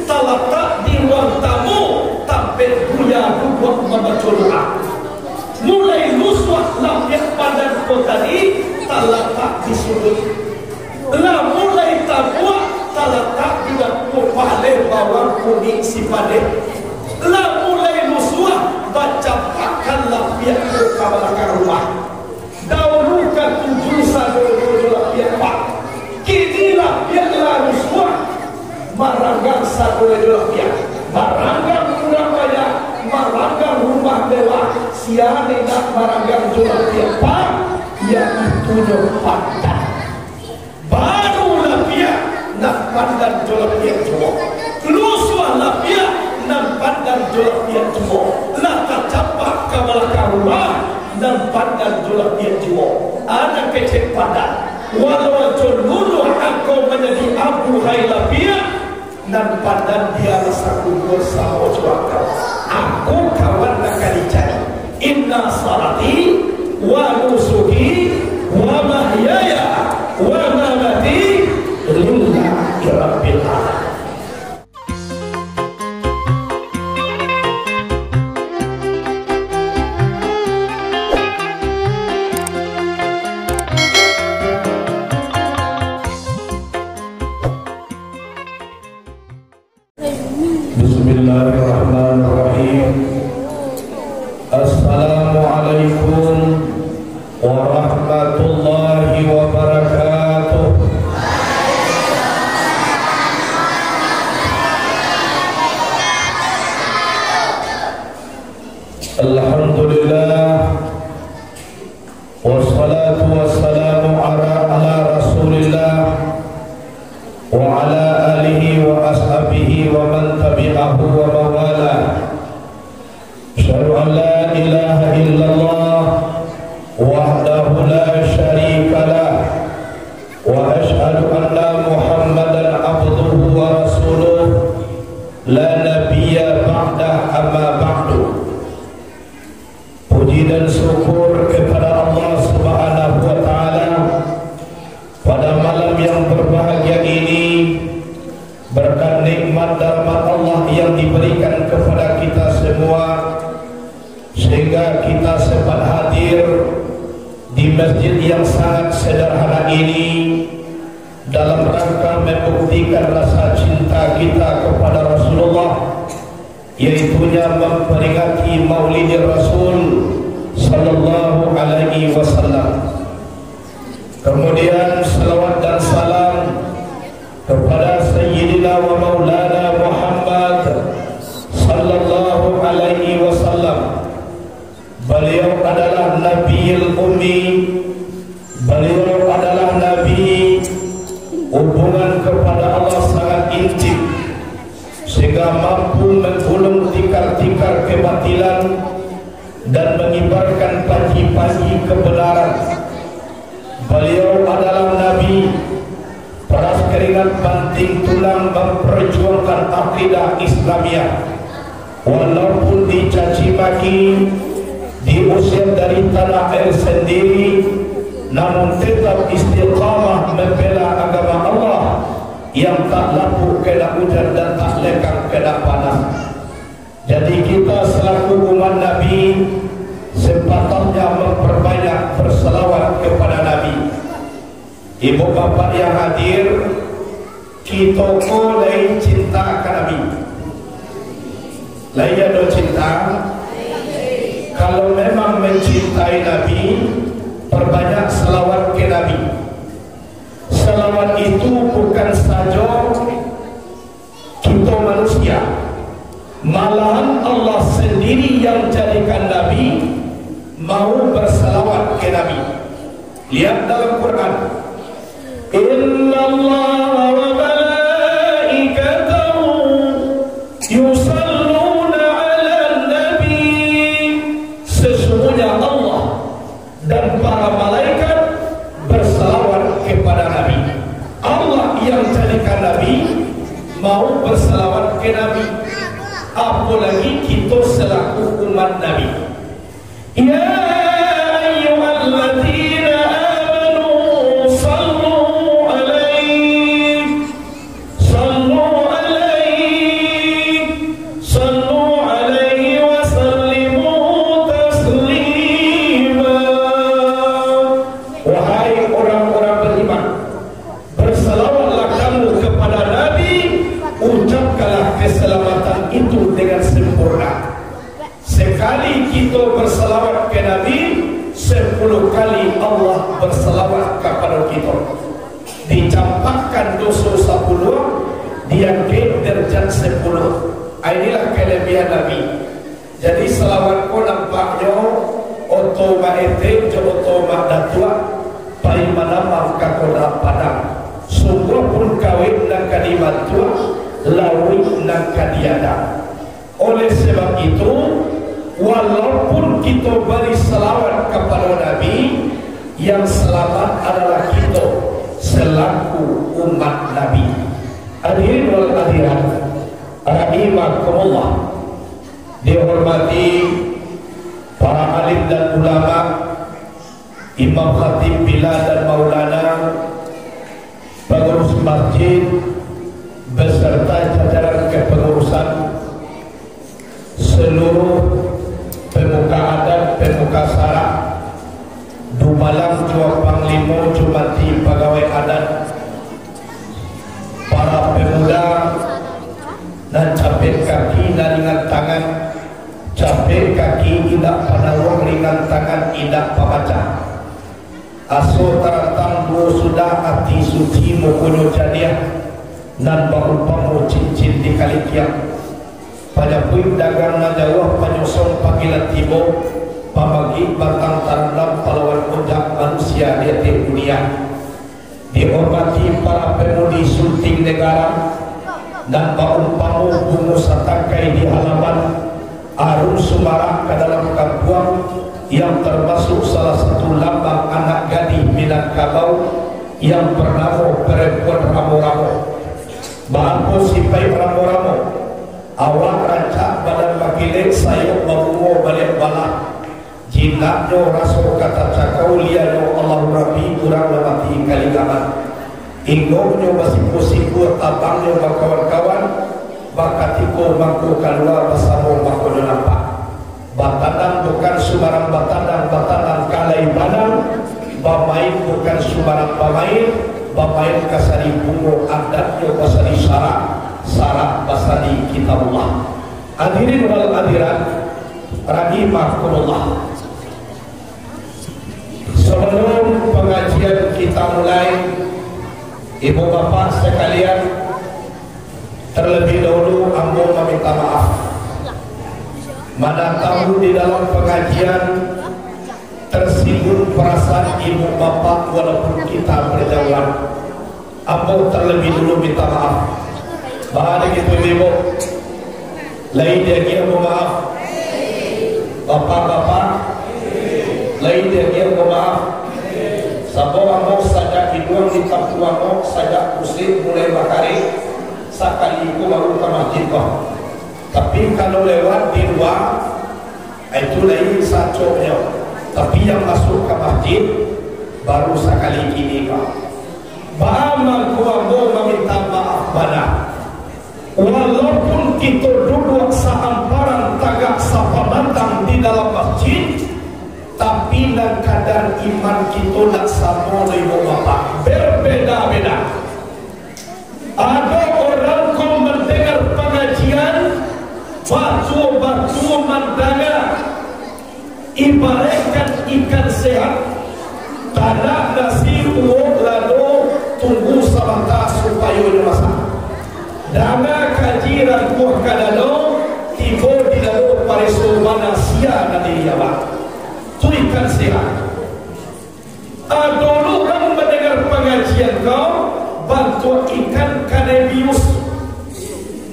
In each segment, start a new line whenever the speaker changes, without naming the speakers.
terletak di ruang tamu tampil buya duduk membaca doa. Mulai luswah lapiak badan kau tadi terletak di sudut. Lah mulai tabua terletak di waktu pahle bawang kuning si padet. Lah mulai luswah baca pakan lapiak ke belakang rumah. Dahulu kan tujuh satu lapiak pak. Kini lapiak lah luswah. Maranggang satu lapiak. Maranggang Surabaya, maranggang rumah mewah. Siane nak maranggang lapiak pak. Yaitu pandan. Baru lapiak nak pandan lapiak semua. Luswah lapiak nak pandan lapiak semua. Lata capak ke belakang rumah dan pandan lapiak semua. Ada kecek pandan. Walau lulu aku menjadi abu hai lapiak dan pandan dia rasa kubur sama cuaca. Aku kawan nak dicari. Inna salati wa nusuki wa mahyaya wa mamati lillahi rabbil alamin.
Bismillahirrahmanirrahim. Assalamualaikum warahmatullahi wabarakatuh. Alhamdulillah wassalatu wassalamu ala rasulillah wa ala alihi wa ashabihi wa man tabi'ahu wa mawala. Asyhadu an la ilaha illallah wahdahu la syarika lah wa asyhadu anna Muhammadan abduhu wa rasuluh la nabiyya ba'dah amma ba'du. Puji dan syukur kepada Allah Subhanahu wa taala pada malam yang berbahagia ini, berkat nikmat dan rahmat Allah yang diberikan kepada kita semua, sehingga kita sempat hadir di masjid yang sangat sederhana ini dalam rangka membuktikan rasa cinta kita kepada Rasulullah, yaitunya memperingati Maulid Rasul sallallahu alaihi wasallam. Kemudian salawat dan salam kepada Sayyidina wa Maulana Muhammad sallallahu alaihi wasallam. Beliau adalah Nabiul Ummi, beliau adalah Nabi. Hubungan kepada Allah sangat intim sehingga mampu menggulung tikar-tikar kebatilan dan mengibarkan panji-panji kebenaran. Beliau adalah Nabi, peras keringat banting tulang memperjuangkan akidah Islamiyah. Walaupun dicaci maki, diusir dari tanah air sendiri, namun tetap istiqamah membela agama Allah yang tak lapuk kena hujan dan tak lekang kena panas. Jadi kita selaku umat Nabi sepatutnya memperbanyak berselawat kepada Nabi. Ibu bapak yang hadir, kita boleh cinta ke Nabi. Lain do cinta. Kalau memang mencintai Nabi, perbanyak selawat ke Nabi. Selawat itu bukan saja kita manusia, malahan Allah sendiri yang jadikan Nabi mau berselawat ke Nabi. Lihat dalam Quran, Inna Allah wa malaikatahu yusalluna ala nabi. Sesungguhnya Allah dan para malaikat berselawat kepada Nabi. Allah yang jadikan Nabi mau berselawat ke Nabi, apalagi kita selaku umat Nabi. Ya ayyuhalladzina amanu sallu alaihi Dapatkanlah keselamatan itu dengan sempurna. Sekali kita berselawat ke Nabi, 10 kali Allah berselawat kepada kita. Dicampakkan dosa 10, diangkat derajat 10. Inilah kelebihan Nabi. Jadi selawat ko nampaknya otomatis otomat datua paling mana maka koda padang. Semua pun kawin dan kadimat tua lawi dan kadiada. Oleh sebab itu, walaupun kita beri selawat kepada Nabi, yang selamat adalah kita selaku umat Nabi. Hadirin wal hadirat rahimakumullah, dihormati para alim dan ulama, imam khatib bilal dan maulana, pengurus masjid beserta jajaran kepengurusan, seluruh pemuka adat, pemuka sara, dumalang jua panglima, jumati pegawai adat, para pemuda dan capek kaki dan ringan tangan. Capek kaki tidak pada ruang, ringan tangan tidak pembaca. Aso taratang dua sudah hati suci mokono jadiah dan baru cincin di kali tiang. Pada puing dagang najawah penyosong panggilan tibo, pamagi batang tandang pahlawan ojak manusia di atas dunia. Dihormati para pemudi sulting negara dan paumpamu bungu satangkai di halaman Arun Sumarah ke dalam kampung yang termasuk salah satu lambang anak gadis Minangkabau yang bernama perempuan ramo-ramo. Bahanku sipai ramo-ramo, awak rancak badan bakilek sayuk babungo balik balak. Jinaknya rasul kata cakau liano Allah Rabbi kurang lemati kali gaman. Ingongnya basiku-siku tabangnya kawan-kawan, bakatiko mangku keluar bersama mangku nampak. Batadan bukan sumarang batadan, batadan kalai badang. Bamain bukan sumarang bamain, bamain kasari bungo adatnya basari syarat basari kitabullah. Hadirin wal hadirat rahimakumullah. Sebelum pengajian kita mulai, ibu bapak sekalian, terlebih dahulu ambo meminta maaf. Mana tahu di dalam pengajian tersinggung perasaan ibu bapak walaupun kita berjauhan. Ambo terlebih dulu minta maaf. Bahan gitu ibu, lain dia kira maaf. Bapak-bapak, lain dia kira maaf. Sabo ambo sajak hiduang di kampung ambo sajak muslim mulai bakari sekali itu baru ke masjid kok. Tapi kalau lewat di luar itu lain sacoknya. Tapi yang masuk ke masjid baru sekali ini kok. Ba'amal kuambo meminta maaf banyak. Walaupun kita duduk sehamparan tagak sapamantang di dalam masjid, tapi dalam keadaan iman kita nak sama ibu bapak berbeda-beda. Ada orang kau mendengar pengajian batu-batu mandanga ibaratkan ikan sehat, tanah nasi uang lalu tunggu sebentar supaya dimasak. Dana kajiran buah kadalo tiba di dalam parisu manusia nanti jawab. Itu ikan sehat. Dulu kamu mendengar pengajian kau bantu ikan kanebius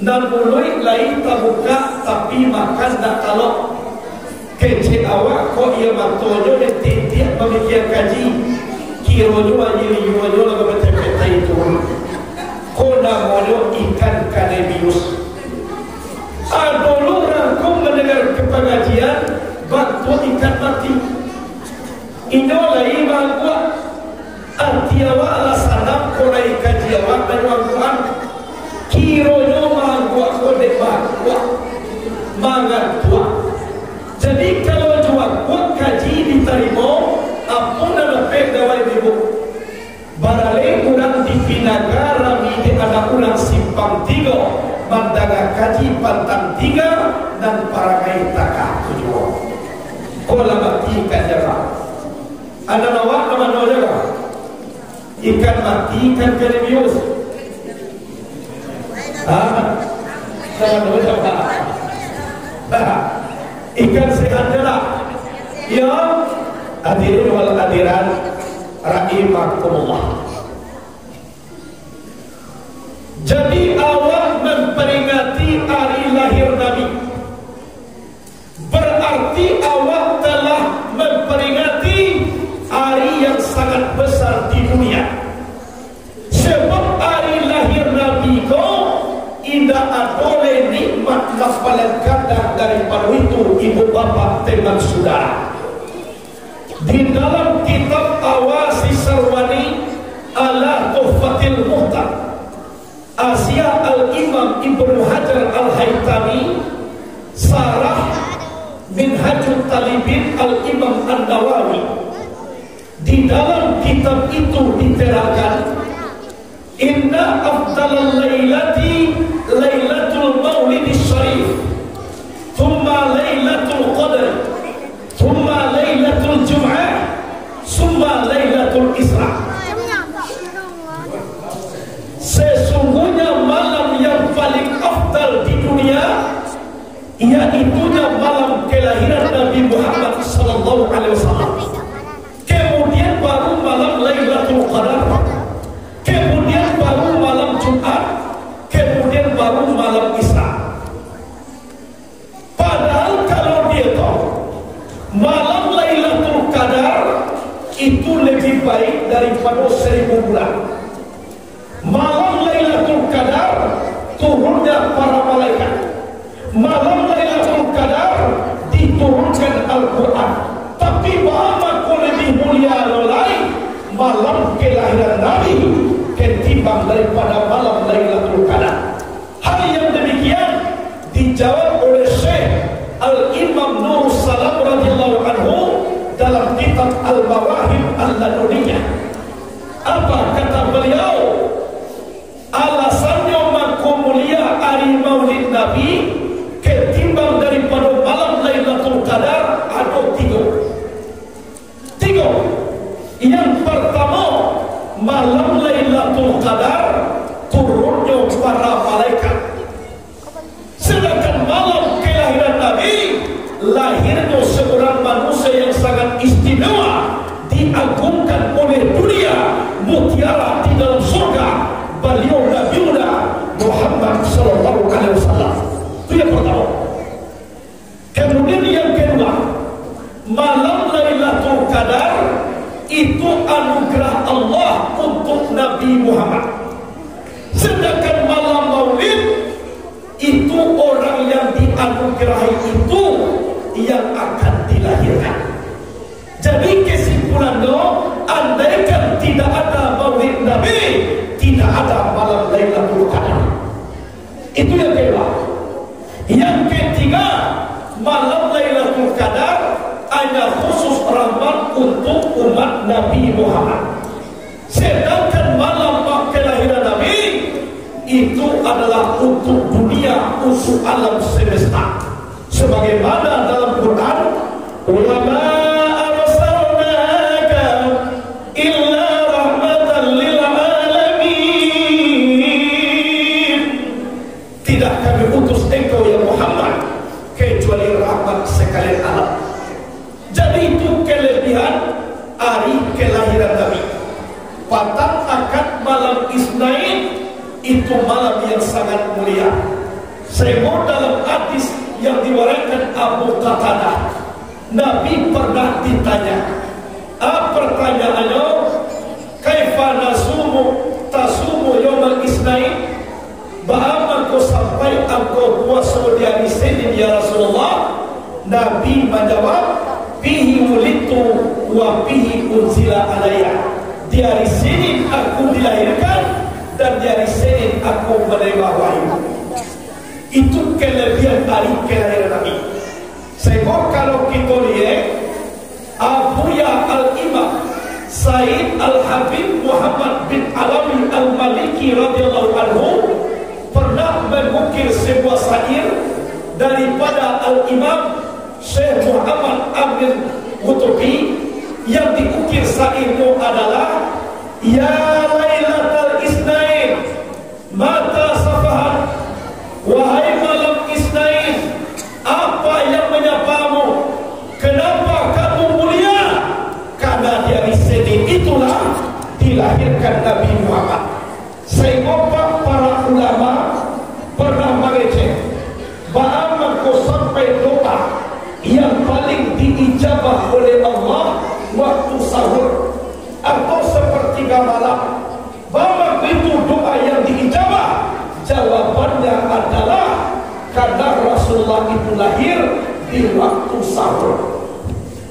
dan mulai lain tak buka tapi makan tak kalau kecil awak kok ia mantojo dan tiap pemikiran kaji kirojo ajili yojo lagu macam itu kok namanya ikan kanebius. Dulu aku mendengar pengajian bantu ikan mati inolah iman gua artiawa alasanam korai kajiawa menuangkuan kiroyo mangkuak kode mangkuak mangan kuak. Jadi kalau jual kuak kaji diterima apun ada pegawai ibu barale kurang di Pinagara mide ada kurang simpang tiga haji pantang 3 dan parangai takah 7. Kola mati ikan jarak. Ada nawak nama jarak. Ikan mati ikan keribius. Nama jarak. Ikan sehat jarak. Ya, hadirin wal hadirat rahimakumullah. Jadi awak memperingati hari lahir Nabi, berarti awak telah memperingati hari yang sangat besar di dunia. Sebab hari lahir Nabi kau tidak ada nikmat lafalan kadar daripada itu ibu bapa teman saudara. Di dalam kitab Awasi Sarwani ala Tuhfatil Muhtar Asya Al-Imam Ibnu Hajar Al-Haytami Sarah Minhajul Talibin Al-Imam An-Nawawi, di dalam kitab itu diterangkan inna afdalal lailati lailatul maulidis syarif, thumma lailatul qadr, thumma lailatul jum'ah, thumma lailatul isra. Sesungguhnya malam yang paling afdal di dunia iaitunya malam kelahiran Nabi Muhammad sallallahu alaihi wasallam. Kemudian baru malam Lailatul Qadar. Kemudian baru malam Jumat. Kemudian baru malam Isra. Padahal kalau dia tahu malam Lailatul Qadar itu lebih baik daripada 1000 bulan. Malam Lailatul Qadar turunnya para malaikat. Malam Lailatul Qadar diturunkan Al-Quran. Tapi bahwa lebih mulia lain malam kelahiran Nabi ketimbang daripada malam Lailatul Qadar. Hal yang demikian dijawab oleh Syekh Al-Imam Nur Salam radhiyallahu anhu dalam kitab Al-Mawahib Al-Laduniyah. Apa kata beliau? Alasannya maku mulia hari Maulid Nabi ketimbang daripada malam Lailatul Qadar ada 3. Yang pertama, malam Lailatul Qadar turunnya para malaikat. Sedangkan malam kelahiran Nabi lahirnya seorang manusia yang sangat istimewa, diagungkan oleh dunia, mutiara di dalam surga. Beliau Nabiullah Muhammad sallallahu alaihi wasallam. Itu yang pertama. Kemudian yang kedua, malam Lailatul Qadar itu anugerah Allah untuk Nabi Muhammad. Sedangkan malam Maulid itu orang yang dianugerahi itu yang akan dilahirkan. Jadi kesimpulannya, andaikan tidak ada Maulid Nabi, tidak ada malam Lailatul Qadar. Itu yang kedua. Yang ketiga, malam Lailatul Qadar hanya khusus rahmat untuk umat Nabi Muhammad. Sedangkan malam kelahiran Nabi itu adalah untuk dunia, untuk alam semesta. Sebagaimana dalam Quran, ulama sekalian alam. Jadi itu kelebihan hari kelahiran Nabi. Patang akad malam Isnain itu malam yang sangat mulia. Sebab dalam hadis yang diwariskan Abu Qatadah, Nabi pernah ditanya, pertanyaannya, kaifa tasumu yawmal Isnain? Bagaimana kau sampai engkau puasa di hari Senin ya Rasulullah? Nabi menjawab, bihi wulidtu wa bihi unzila alayya. Di hari Senin aku dilahirkan dan di hari Senin aku menerima wahyu. Itu kelebihan hari kelahiran Nabi. Sebab kalau kita lihat Abuya Al-Imam Said Al-Habib Muhammad bin Alawi Al-Maliki radhiyallahu anhu pernah mengukir sebuah syair
Al-Imam Syekh Muhammad Amin Qutubi yang diukir sairnya adalah ya Lailatul Isnain mata safahat, wahai malam Isnain, apa yang menyapamu? Kenapa kamu mulia? Karena dari Senin itulah dilahirkan Nabi Muhammad. Sehingga para ulama pernah mengecek bahwa kau sampai doa yang paling diijabah oleh Allah waktu sahur atau sepertiga malam, bahwa itu doa yang diijabah. Jawabannya adalah karena Rasulullah itu lahir di waktu sahur.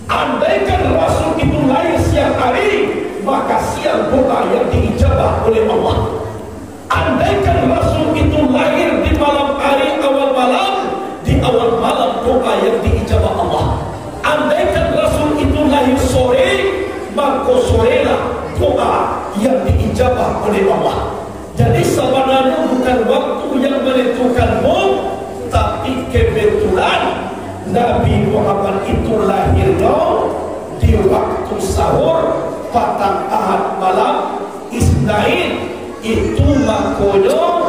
Andaikan Rasul itu lahir siang hari, maka siang doa yang diijabah oleh Allah. Andaikan Rasul itu lahir di malam hari awal malam, di awal malam doa yang diijabah Allah. Andaikan Rasul itu lahir sore, maka sorelah doa yang diijabah oleh Allah. Jadi sebenarnya bukan waktu yang menentukanmu, tapi kebetulan Nabi Muhammad itu lahirnya di waktu sahur patang ahad malam Isnain. Itu makanya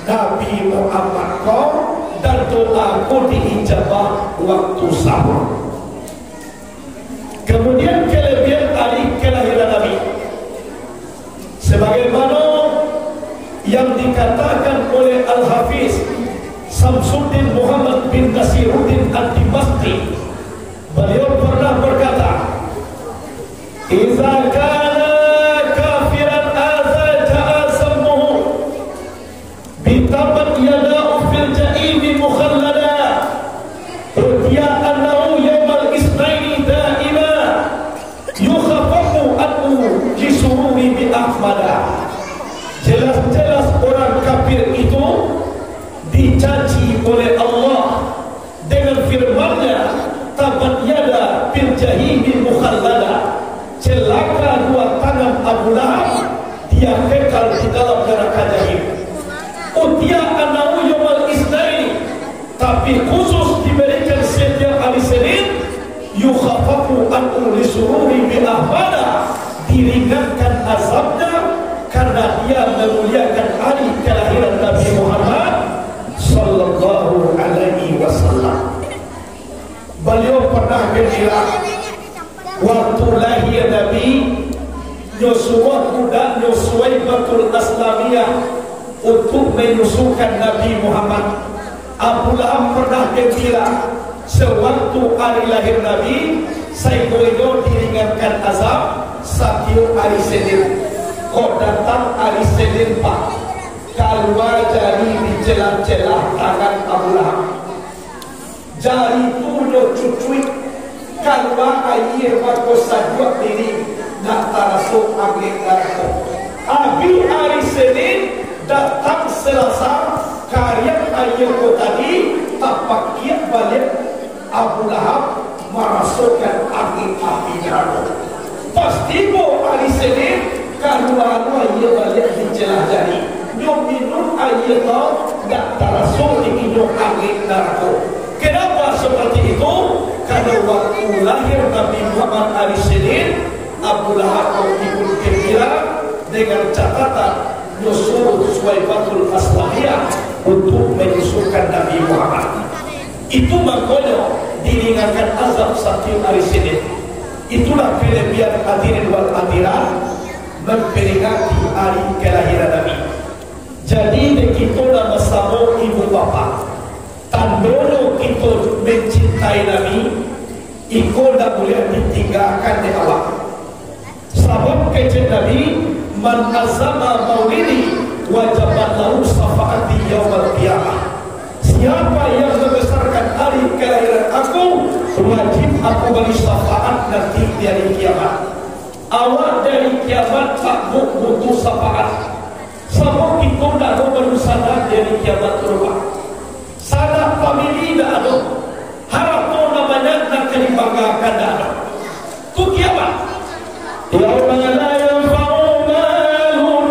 Nabi Muhammad kau dan doaku diijabah waktu sahur. Kemudian kelebihan hari kelahiran Nabi, sebagaimana yang dikatakan oleh Al-Hafiz Samsuddin Muhammad bin Nasiruddin Ad-Dimashqi, beliau pernah berkata, "Idza kana kafiran adza ja'a sammuhu bitabat yada'u fil ja'imi mukhallada rudiya annahu yawmal isnaini da'ima yukhafafu anhu jisururi bi ahmada." Jelas-jelas orang kafir itu dicaci oleh Allah dengan firman-Nya, tabat yada fil jahimi mukhallada, celaka dua tangan Abu Lahab, dia kekal di dalam neraka jahim. Utia anau yawmal isnaini, tapi khusus diberikan setiap hari Senin, yukhafafu anhu lisururi bi ahmada, diringankan azabnya karena dia memuliakan hari kelahiran Nabi Muhammad sallallahu alaihi wasallam. Beliau pernah gembira waktu lahir Nabi, Yosua budak Yoswaibatul Aslamiyah untuk menyusukan Nabi Muhammad. Abu Lahab pernah gembira sewaktu hari lahir Nabi, saya goyo diringankan azab setiap hari Senin. Kok datang hari Senin Pak, keluar jari di celah-celah tangan Abu Lahab, jari tujuh cucuit keluar air bako sajwa diri nak tarasuk agak darko. Abi hari Senin datang Selasa karya air ko tadi tapak kiat balik Abu Lahab merasukkan angin api darko. Pasti bo hari Senin keluar air balik di celah jari. Nyom minum air tau nak tarasuk di minum angin darko. Kenapa seperti itu? Karena waktu lahir Nabi Muhammad hari Senin, Abu Lahab ikut gembira dengan catatan nyusul Suwaibatul Aslamiyah untuk menyusulkan Nabi Muhammad. Itu makanya diringankan azab setiap hari Senin. Itulah kelebihan hadirin wal hadirat memperingati hari kelahiran Nabi. Jadi kita nama sama ibu bapa, tandolo kita mencintai Nabi, ikut tak boleh ditinggalkan di awal. Sebab kecil Nabi, man azama maulidi wajabat lahu syafaati yaumil qiyamah. Siapa yang membesarkan hari kelahiran aku, wajib aku beri syafaat nanti di hari kiamat. Awal dari kiamat tak butuh syafaat. Sebab kita tak berusaha dari kiamat berubah. Sanak famili dah ada, harapnya namanya nak dibanggakan dah ada. Tu kiamat. Yauma la yanfa'u malun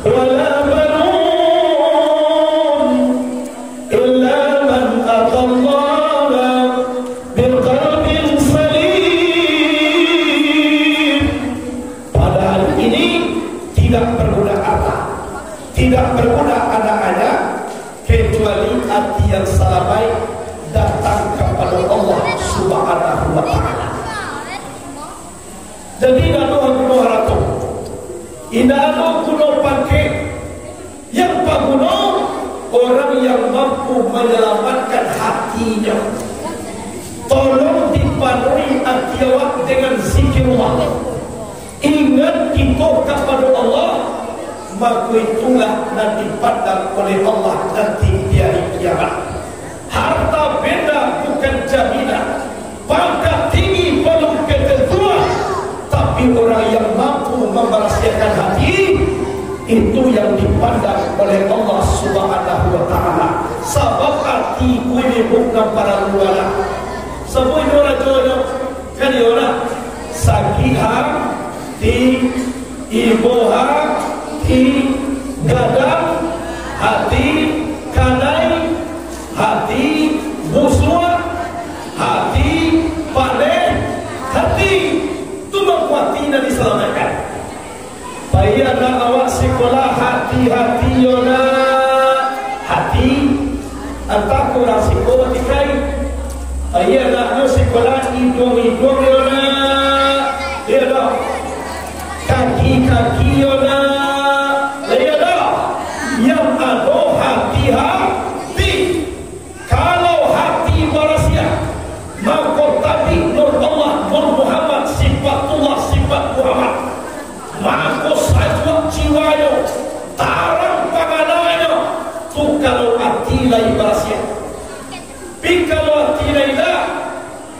wala banun illa man ata Allah yang mampu menyelamatkan hatinya. Tolong dipenuhi hati awak dengan zikirullah. Ingat kita kepada Allah, maka itulah nanti dipandang oleh Allah nanti di hari kiamat. Harta benda bukan jaminan, pangkat tinggi belum ketentuan, tapi orang yang mampu merahsiakan hati, itu yang dipandang oleh Allah Subhanahu wa Ta'ala. Sebab hati ini bukan para luar. Semua ini orang jodoh kan orang sakit hati, ibu hati, gadang hati, kanai hati, busua hati, panen hati, itu mengkuati dan diselamatkan. Payah nak awak sekolah hati-hati yona hati, entah kurang sekolah tikai. Payah nak sekolah hidung-hidung yona, ya dah. Kaki-kaki yona, ya dah. Yang ada hati-hati. Kalau hati berahsia, maka tadi Nur Allah, Nur Muhammad, sifatullah, sifat Muhammad. Maka sajwa jiwanya, tarang pangananya, tu kalau hati lain berahsia. Tapi kalau hati lain dah,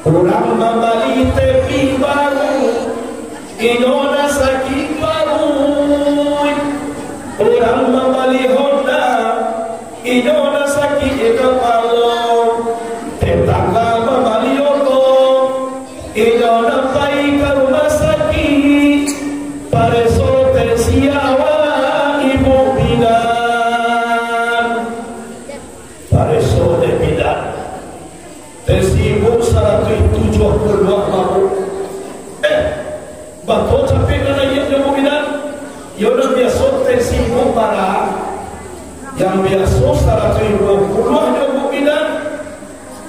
orang membali tepi baru, inona sakit baru. Orang membali Honda, inona sakit kepala. Tetangga membali Oto, inona baik ke rumah sakit. Pareso tersiawa ibu bidan, pareso de bidan, tersibu 172 mabuk. Bato capek na iya ibu bidan, yono biasa tersibu para, yang biasa 120 ibu bidan.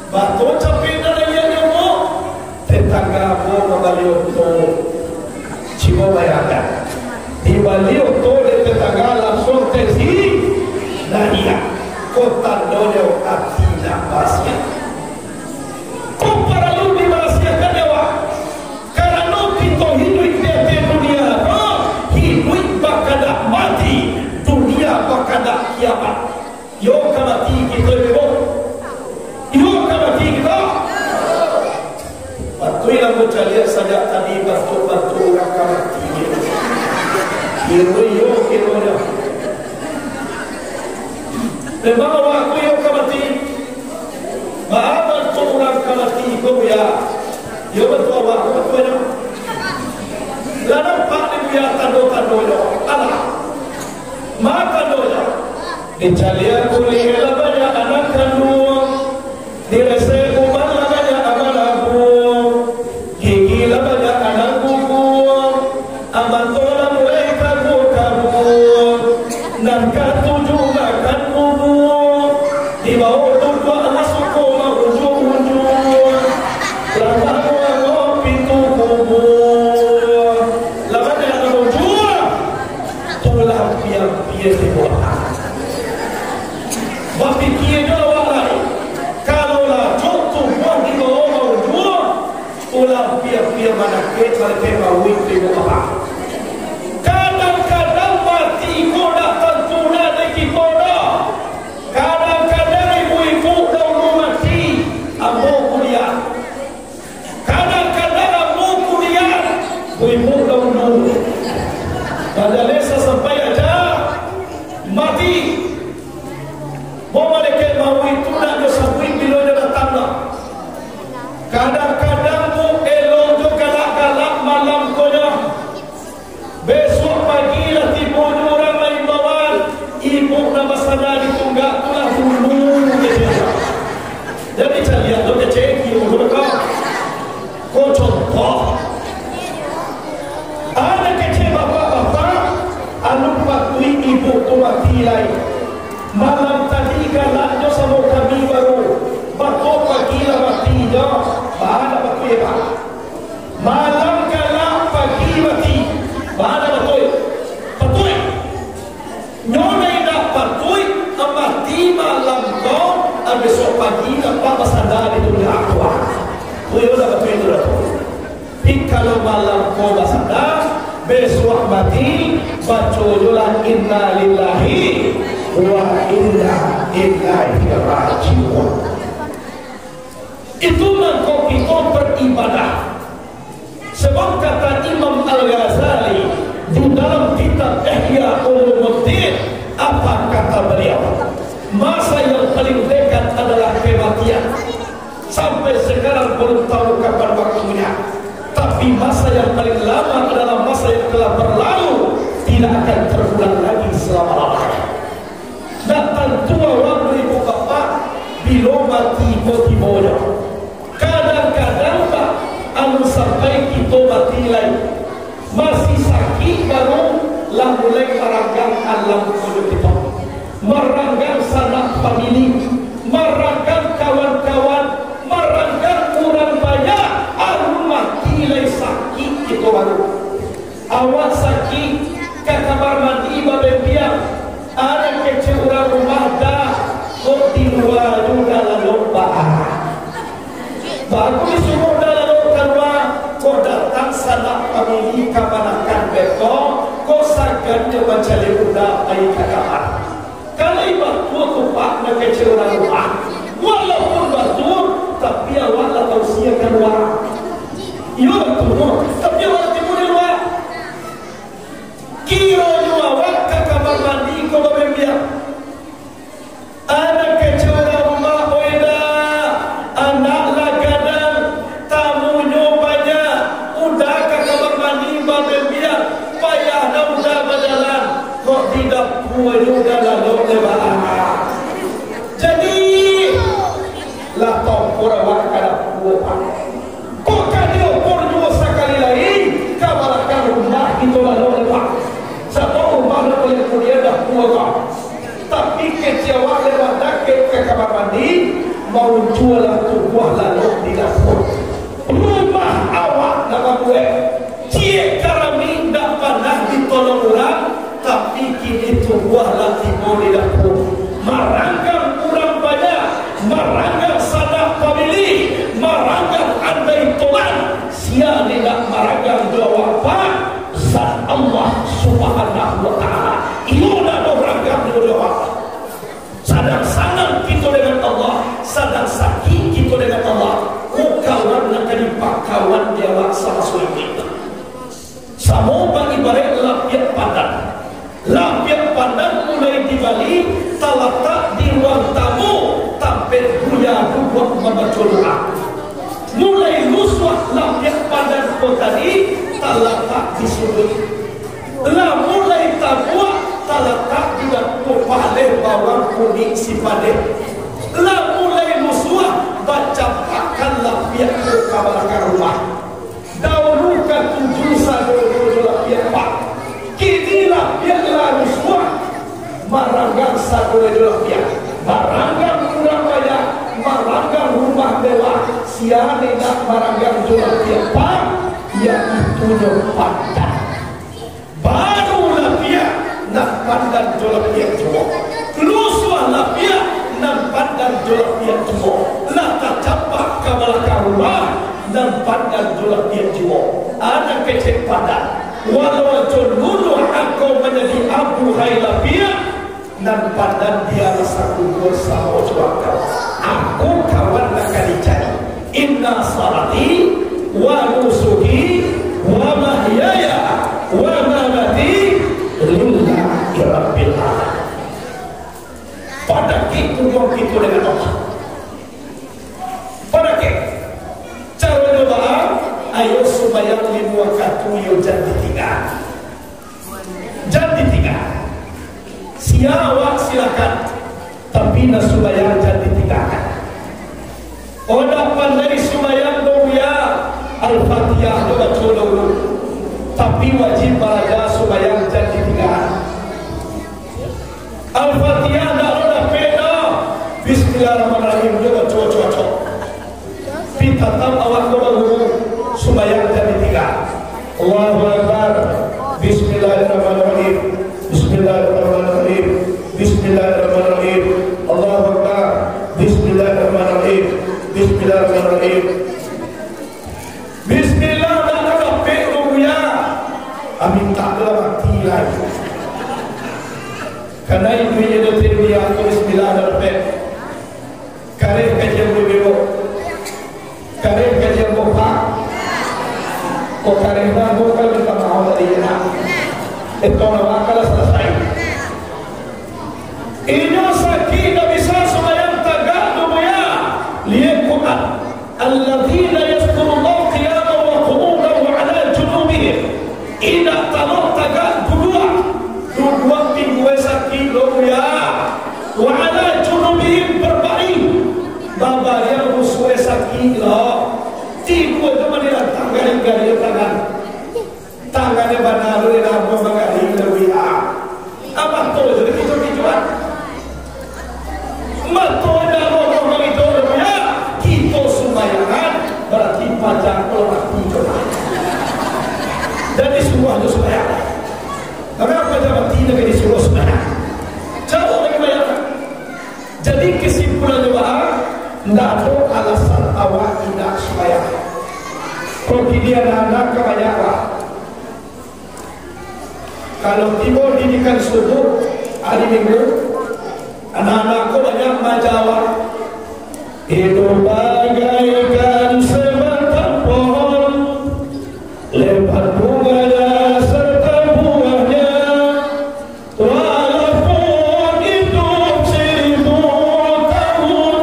Bato capek na iya ibu, tetangga mo mabalio to. Cuma bayangkan di baliau tole tetangga langsung tesi dan dia kota dojo hati nafasnya. Kau perlu dimaksiatkan dewa karena kita hidup di dunia, hidup bakal mati, dunia bakal kiamat. Yo kamati kita bebo, yo kamati kita. Waktu yang berjalan saja tadi batu-batu orang kamati Kiroyo memang waktu yang kamati maaf untuk orang kamati kau ya yo betul waktu betul ya lalu pak ibu ya tando-tando ya Allah maaf tando ya dicalian kuliah banyak anak kandung direse umat banyak amal aku gigi banyak anak buku abantola mulai kamu dan katuju makan bubur di bawah tubuh masuk koma ujung-ujung lama pintu kubur lama dia ujung tulang piang-piang di bawah bapi kia jauh lagi kalau lah contoh buah di bawah ujung tulang piang-piang mana kita wik di bawah. Kadang-kadang mati kodak tentulah lagi kodak. Kadang-kadang ibu-ibu dahulu mati ambo kuliah. Kadang-kadang ambo kuliah ibu-ibu dahulu. Pada lesa sampai aja mati. Mau mereka mau itu nak sampai bila dia datang. Kadang-kadang bu elok tu galak-galak malam basada di dunia akwa. Tuyo dah betul itu dah. Kalau malam kau basada, besok mati, baca julan inna lillahi wa inna ilaihi raji'un. Itu mengkau kita beribadah. Sebab kata Imam Al-Ghazali di dalam kitab Ihya Ulumuddin, apa kata beliau? Masa yang paling dekat adalah kematian. Sampai sekarang belum tahu kapan waktunya. Tapi masa yang paling lama adalah masa yang telah berlalu, tidak akan terulang lagi selama-lamanya. Datang tua waktu ibu bapa bila mati tiba-tiba. Kadang-kadang Pak anu sampai kita mati lagi masih sakit baru lah mulai meranggang alam hidup kita, meranggang sanak famili, meranggang kawan-kawan, meranggang orang banyak. Anu mati lagi sakit itu baru awak sakit ke kamar mandi babempiang ada kecil orang rumah dah kok di luar juga lalu baru disuruh dalam keluar kau datang sanak famili kabanakan beton kau sagan dia baca leuda air ke kamar. Kalau ibarat tupak nak kecil orang rumah walaupun betul tapi awak lah tahu siapa keluar. Ia betul tapi awak timur di luar. Kira awak ke kamar mandi kau berbiak anak kecil orang rumah oida anak lagadang tamunya banyak udah ke kamar mandi berbiak payah dah udah berjalan kok tidak puas juga lalu lebaran. Jadi lah tahu orang kada puas kok kada puas juga sekali lagi kabarkan rumah itu lalu lebaran. Sebab rumah boleh kuliah dah puas tapi kecewa lewat dakik ke kamar mandi mau jual tu buah lalu di dapur rumah awak nak buat cie karami tak pernah ditolong orang tapi kini tu buah lagi mau di dapur meranggang orang banyak meranggang sanak famili meranggang andai Tuhan sia tidak meranggang jawab apa zat Allah subhanahu wa ta'ala ia dah meranggang jawab sadang sanang kita dengan Allah, sadang sakit kita dengan Allah. Kawan nak dipak kawan dia sama suami. Sama bagi ibarat lapiat pandan. Lapiat pandan mulai dibalik, terletak di ruang tamu, tampil buya buat membaca doa. Mulai lusuh lapiat pandan tadi, terletak di sudut. Lah mulai tabuak terletak juga pupale bawang kuning si pade. Lah mulai musuh baca pakanlah pihak ke kabarkan rumah. Dahulu kan tujuh dulu pihak pak. Kini lah pihak lah musuh maranggang dulu pihak. Maranggang kurang banyak, maranggang rumah dewa. Siapa nak maranggang dulu pihak pak? Yaitu pandang. Barulah pihak nak pandang jolak pihak semua. Lusuhlah pihak nak pandang jolak pihak semua. Nak tak capak ke belakang rumah nak pandang jolak pihak semua. Anak kecil pandang. Walau dulu aku menjadi abu hayla pihak nak pandang dia rasa kubur sama jolak. Aku kawan nak dicari. Inna salati wa nusuki wa mahyaya wa mamati lillahi rabbil alamin. Pada kita yang dengan Allah. Pada kita cara doa ayo supaya lima waktu yo jadi tiga. Jadi tiga. Siapa silakan tapi nak supaya jadi tiga. Orang pandai supaya doa Al-Fatihah doa dulu. Tapi wajib baca supaya jadi tiga. Al-Fatihah dah ada peda. Bismillahirrahmanirrahim juga cocok. Kita tahu awak dulu supaya jadi tiga. Allahu Akbar. Bismillahirrahmanirrahim. Bismillahirrahmanirrahim. Bismillahirrahmanirrahim. Allahu Akbar. Bismillahirrahmanirrahim.
Bismillahirrahmanirrahim. Bismillahirrahmanirrahim. Amin tak ada mati lagi. Karena itu dia terbiar aku Bismillahirrahmanirrahim. Karena kajian berbeda, karena kajian bohong, oh karena bohong kita mahu tadi nak. Itu nama kalau selesai. Ini sakit tak bisa sembahyang tegak dunia. Lihat Quran. Alladzina yazkurullah qiyaman wa qu'udan wa 'ala junubihim. Ida talak tegak dua minggu sakit dunia. Wa 'ala junubihim berbaring. Baba yang musuh sakit lah. Tipu itu mana tangan. Tangannya benar oleh Rabu mengalir lebih apa tu jadi gitu-gituan mato dah orang begitu ya kita sembayangan berarti panjang orang itu dan disuruh itu sembahyang kenapa jangan tidak disuruh sembahyang jauh lagi banyak. Jadi kesimpulan doa tidak ada alasan awak tidak sembahyang kalau dia anak kebanyakan. Kalau tiba didikan subuh hari Minggu, anak-anakku banyak menjawab, hidup bagaikan sebatang pohon, lebat bunganya serta buahnya, walaupun hidup 1000 tahun,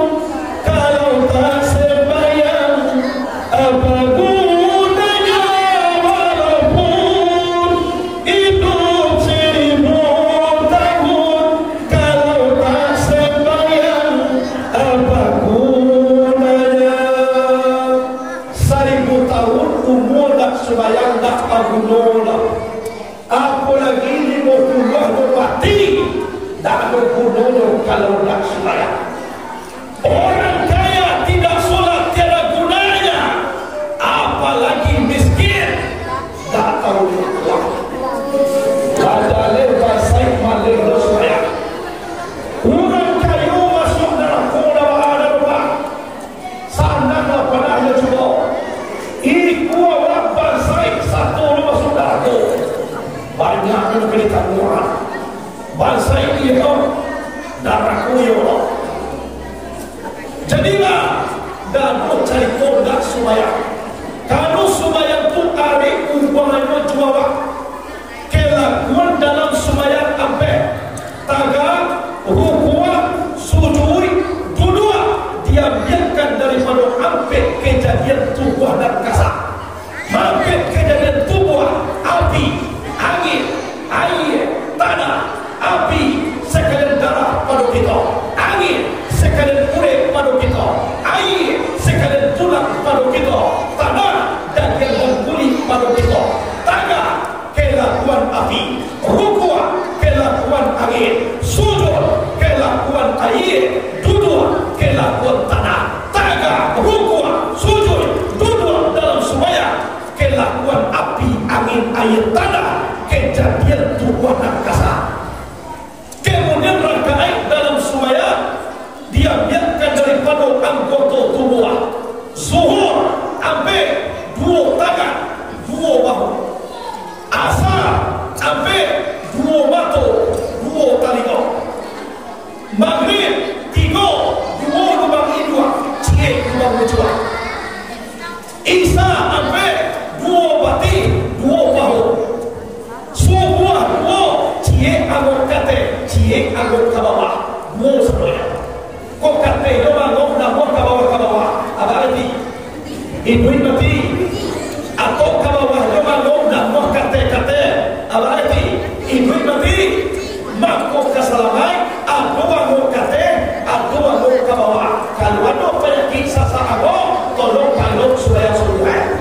kalau tak sembahyang, apa gunanya walaupun hidup sembahyang tak guna. Apalagi 50 mati tak guna kalau tak sembahyang. Orang kaya tidak solat tiada gunanya, apalagi miskin tak tahu Allah. Padahal bahasa Malik sembahyang. Orang kaya masuk dalam kolam ada rumah. Sana tak pernah ada cuba. Ikut satu rumah saudaraku banyak yang berikan murah bangsa ini itu darahku ya Allah. Jadilah dan cari kodak sembahyang. Kalau sembahyang itu ada ubahannya juara kelakuan dalam sembahyang apa taga rukuah sujud dua dia biarkan daripada sampai kejadian tubuh dan kasar. Mampir kejadian tubuh, api, angin, air, tanah, api, sekalian darah pada kita, angin, sekalian kulit pada kita, air, sekalian tulang pada kita, tanah dan yang kulit pada kita, tangga, kelakuan api, rukuah, kelakuan angin, sujud, kelakuan air, duduk, kelakuan tanah, tangga, rukuah, sujud, duduk dalam sembahyang. Kelakuan api, angin, air, tanah, kejadian tubuh dan kasar. Kemudian rakaat dalam sembahyang dia biarkan daripada anggota tubuh. Zuhur ambil 2 tangan, 2 bahu. Asar ambil 2 mata, 2 telinga. Maghrib 3, 2 lubang hidung, 3 lubang kecuali. Isya ambil 2 bati, 2 bahu. Subuh 2, cie anggur kate, cie anggur ke bawah. 2 semuanya. Kok kate itu bangun namun ke bawah. Apa arti? Itu mati. Atau ke bawah itu bangun namun kate. Apa arti? Itu mati. Maka kesalahan. Atau bangun kate, atau bangun ke bawah. Kalau ada penyakit sasaran, tolong kalau supaya sudah.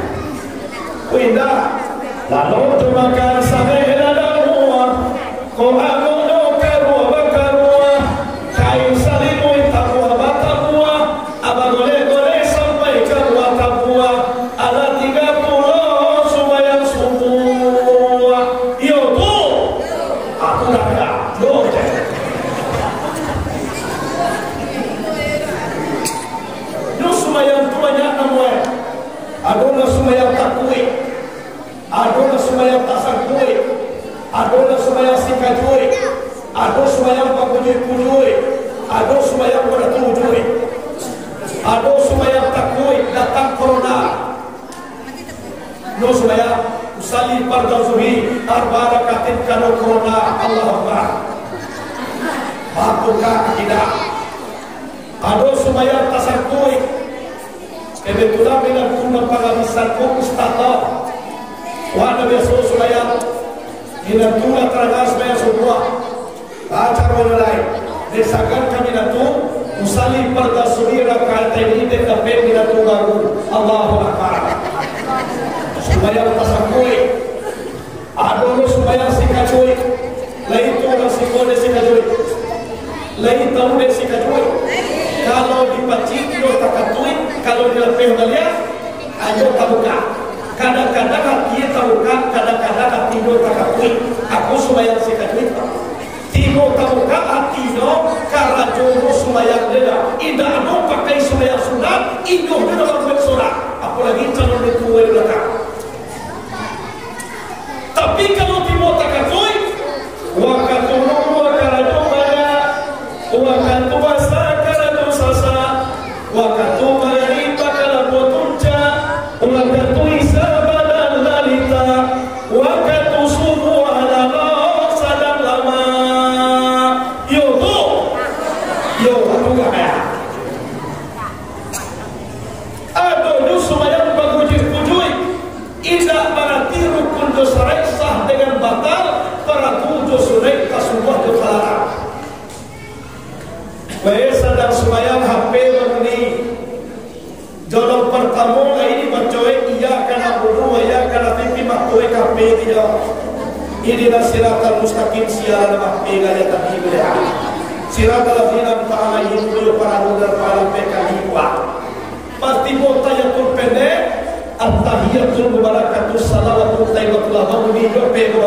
Winda, lalu makan sampai ada rumah. Kau amono karua bakarua, kain salimui tabua batabua, abang golek sampai karua tabua. Ada sarbara katin kano corona Allah Akbar batuka tidak ado sumaya tasakui kebetulan dengan kuna pangamisan ko ustadz wana beso sumaya ina tuna teragas maya semua acara online desakan kami natu usali parda suri rakaat ini dan minatu baru Allahu Akbar supaya tasakui adolo supaya sikajui lain tu orang sikone sikajui lain tahu deh sikajui kalau dipacik do takatui kalau dilepeh balia ayo tabuka kadang-kadang hati tabuka kadang-kadang hati do takatui aku supaya sikajui tino tabuka hati do karajono supaya leda indah no pakai supaya sunat indo dalam bersolat apalagi calon itu belakang. Tapi kalau timo takatui wakatuno wakarajo baya wakatu wasa karado sasa wakatu mariba kalabo tunca wakatu isabada lalita wakatu sumu ala sadang lama yo aku kaya aduh sumayang bagujui tidak berarti rukun dosa sah dengan batal para tujuh sunnah kasubuh kefalara. Baik sedang sumayang HP begini jodoh pertama ini bercoy iya karena buru iya karena pipi maktoe HP dia ini dah siratal mustaqim siaran HP gaya tapi beliau siratal ladzina ta'ala yudul para mudar para pekaliwa pasti mau tanya pendek at-tahiyatul mubarakatus salawatul tayyibatul mahmudi do pego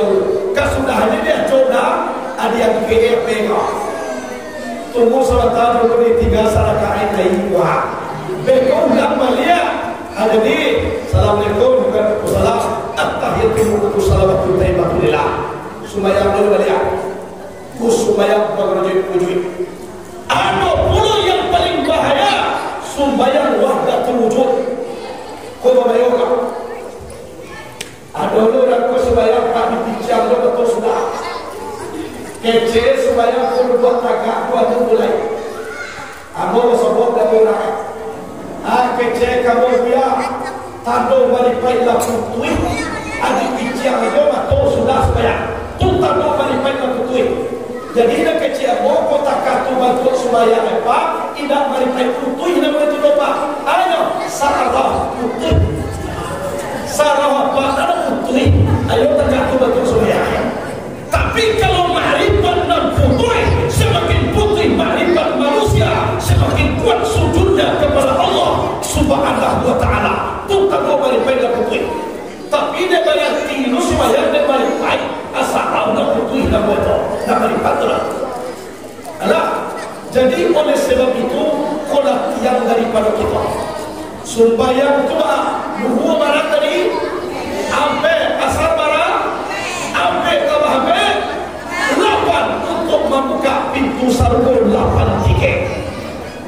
kasudahannya dia coba ada yang pego tunggu sebentar dulu di 3 rakaat ini wah pego ulang malia ada di assalamualaikum warahmatullahi at-tahiyatul salawatul tayyibatul lillah sumayang dulu malia sumayang bagajui ada pula yang paling bahaya sumayang wahdatul wujud kau bermayoga, ada orang kau supaya kami bincang lo betul sudah, kece supaya kau buat tagak buat mulai, amo sebab dah orang, kece kamu biar tando balik lah putui, adik bincang lo betul sudah supaya tu tando balik lah putui, jadi nak kece amo kau tagak tu bantu supaya apa, tidak balik putui tidak boleh tu lupa, ayo sarah putui. Sarah apa ada putui, ayo terjatuh betul semuanya. Tapi kalau ma'rifat dan putui, semakin putih ma'rifat manusia, semakin kuat sujudnya kepada Allah Subhanahu wa Ta'ala. Itu tak mau balik dan putui. Tapi dia balik tilu supaya dia balik baik, asal dan putui dan betul, dan balik patut. Alah, jadi oleh sebab itu, kolah yang daripada kita. Supaya cuma dua barang tadi sampai asar barang sampai tambah sampai 8 untuk membuka pintu sarung 8 tiket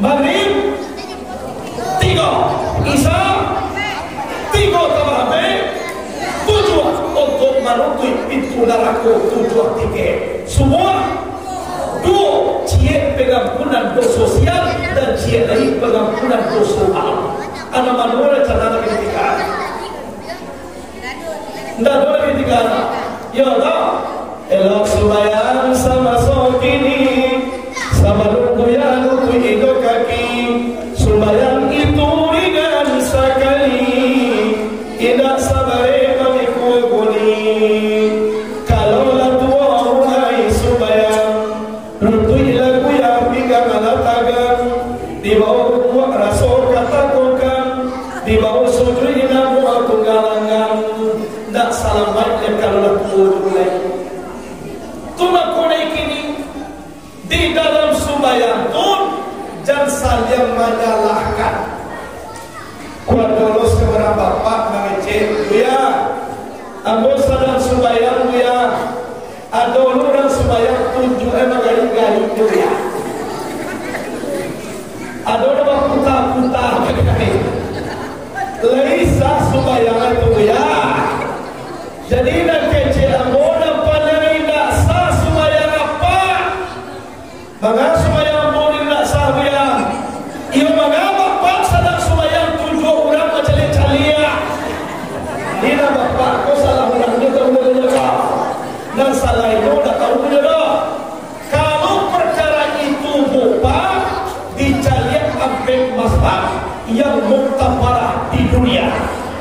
Maghrib 3 Isya 3 tambah sampai 7 untuk menutup pintu neraka 7 tiket semua 2 cie pengampunan dosa sosial dan cie lain pengampunan dosa alam. Anak manusia cara ketika, ndak boleh ketika, ya Allah, elok sembahyang sama sokini, sama luku itu kaki, sembahyang itu ringan sekali, tidak sabar memikul kuni, kalau latua mulai sembahyang, lutu lagu yang pinggang anak tagang, di bawah buah rasol katakan. Di bawah sujud ina buat tunggalangan tak salam baik kalau laku mulai tuna kone kini di dalam sembahyang pun jangan saling menyalahkan kuat dolos kepada bapak mengecek ya ambo sedang sembahyang ya ada orang sembahyang tunjuk gali-gali ya ada orang putar-putar Laisa supaya itu ya. Jadi nak kecil ambo
ulama yang muktabarah di dunia.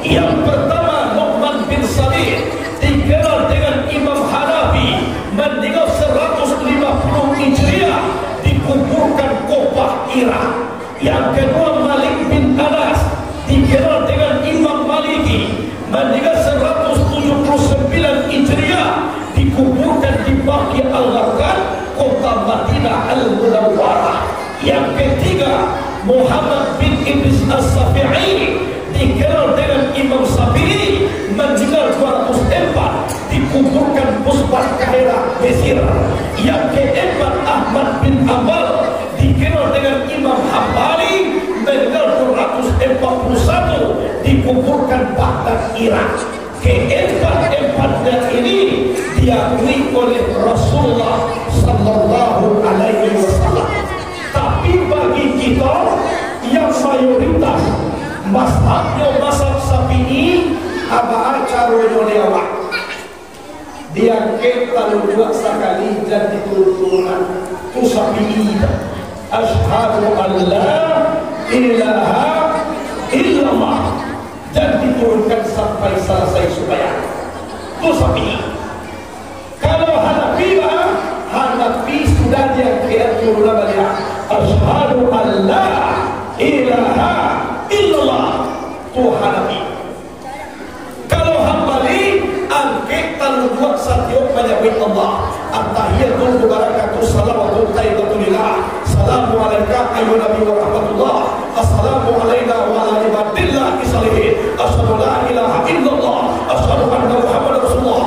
Yang pertama Nu'man bin Sabit, dikenal dengan Imam Hanafi, meninggal 150 Hijriah, dikuburkan Kufah Irak. Yang kedua Malik bin Anas, dikenal dengan Imam Maliki, meninggal 179 Hijriah, dikuburkan di Baqi Al-Gharqad, kota Madinah Al-Munawwarah. Yang ketiga Muhammad bin Idris As-Safi'i, dikenal dengan Imam Syafi'i, meninggal 204, dikuburkan Musbat Kahirah, Mesir. Yang keempat Ahmad bin Hanbal, dikenal dengan Imam Hambali, meninggal 241, dikuburkan Baghdad, Irak. Keempat-empatnya ini diakui oleh Rasulullah Sallallahu Alaihi Wasallam. Tapi bagi kita yang mayoritas mazhabnya mazhab Syafi'i, apa caranya lewat dia kalau dua sekali dan diturun-turunan itu Syafi'i. Asyhadu an la ilaha illallah, dan diturunkan sampai selesai supaya itu Syafi'i. Kalau Hanafi, Hanafi sudah dia kira turunan dia asyhadu an la ilaha illallah, itu Hanafi. Kalau Hambali angkat kalau buat satyo menyebut Allah, at-tahiyatul barakatuh salawatu tayyibatulillah, salamu alaika ayyuhan nabi wa rahmatullah, assalamu alaina wa ala ibadillah isalihin, asyhadu la ilaha illallah, asyhadu anna muhammadar rasulullah.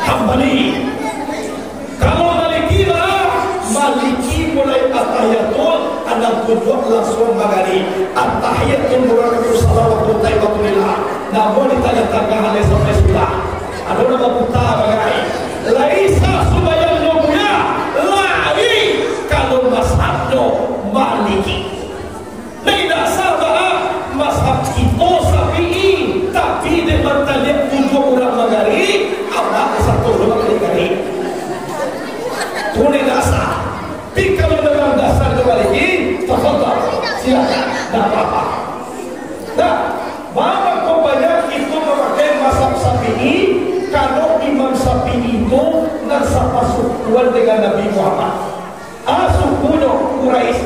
Hambali. Kalau Maliki, Maliki mulai at-tahiyatul anak tujuh langsung magari at-tahiyatul barakatuh salawatu tayyibatulillah. Namun ditanya-tanya oleh sampai sudah ada nama buta bagai laisa subayang mulia lari kalau mazhabnya Maliki. Tidak salah mazhab itu Syafi'i, tapi di bertanya tujuh orang magari ada satu orang magari. Ini dasar. Tapi kalau memang dasar Maliki, tafadhal, silakan, tidak apa-apa. Nah, bahwa kebanyakan itu memakai mazhab Syafi'i, kalau Imam Syafi'i itu nasabah sukuan dengan Nabi Muhammad. Sukunya Quraisy.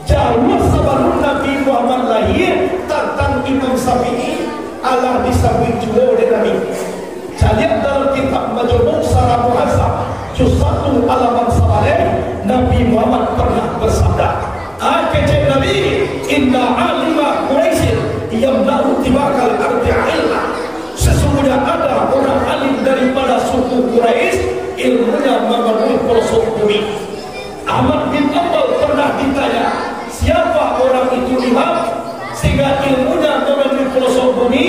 Jauh sebelum Nabi Muhammad lahir, tentang Imam Syafi'i Allah disebut juga oleh Nabi. Jadi dalam kitab Majmu' Syarah Muhazzab juz 1 halaman 9, Nabi Muhammad pernah bersabda, kecil Nabi, inna alima Quraisy yamna'u tibakal ardi ilma. Sesungguhnya ada orang alim daripada suku Quraisy, ilmunya memenuhi pelosok bumi. Ahmad bin Hanbal pernah ditanya, siapa orang itu imam sehingga ilmunya memenuhi pelosok bumi?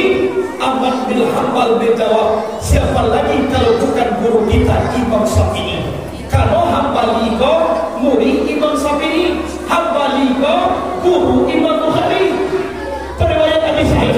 Ahmad bin Hanbal menjawab, siapa lagi kalau bukan guru kita Imam Syafi'i. Kalau Hambali ko murid Imam Syafi'i, Hambali ko guru Imam Bukhari. Periwayat hadis sahih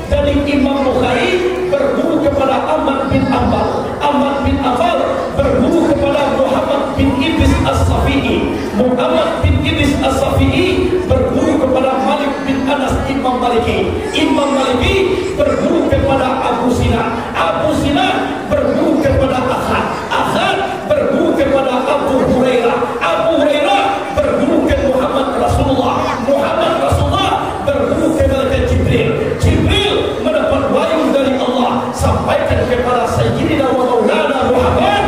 dari Imam Bukhari berguru kepada Ahmad bin Hanbal, Ahmad bin Hanbal berguru kepada Muhammad bin Idris As-Safi'i, Muhammad bin Idris As-Safi'i berguru kepada Malik bin Anas Imam Maliki, Imam Maliki berguru kepada Abu Sina, Abu Sina berguru kepada Ahad, Ahad berguru kepada Abu Hurairah, Abu Hurairah berguru ke Muhammad Rasulullah, Muhammad Rasulullah berguru kepada Jibril, Jibril mendapat wahyu dari Allah sampaikan kepada Sayyidina wa Maulana Muhammad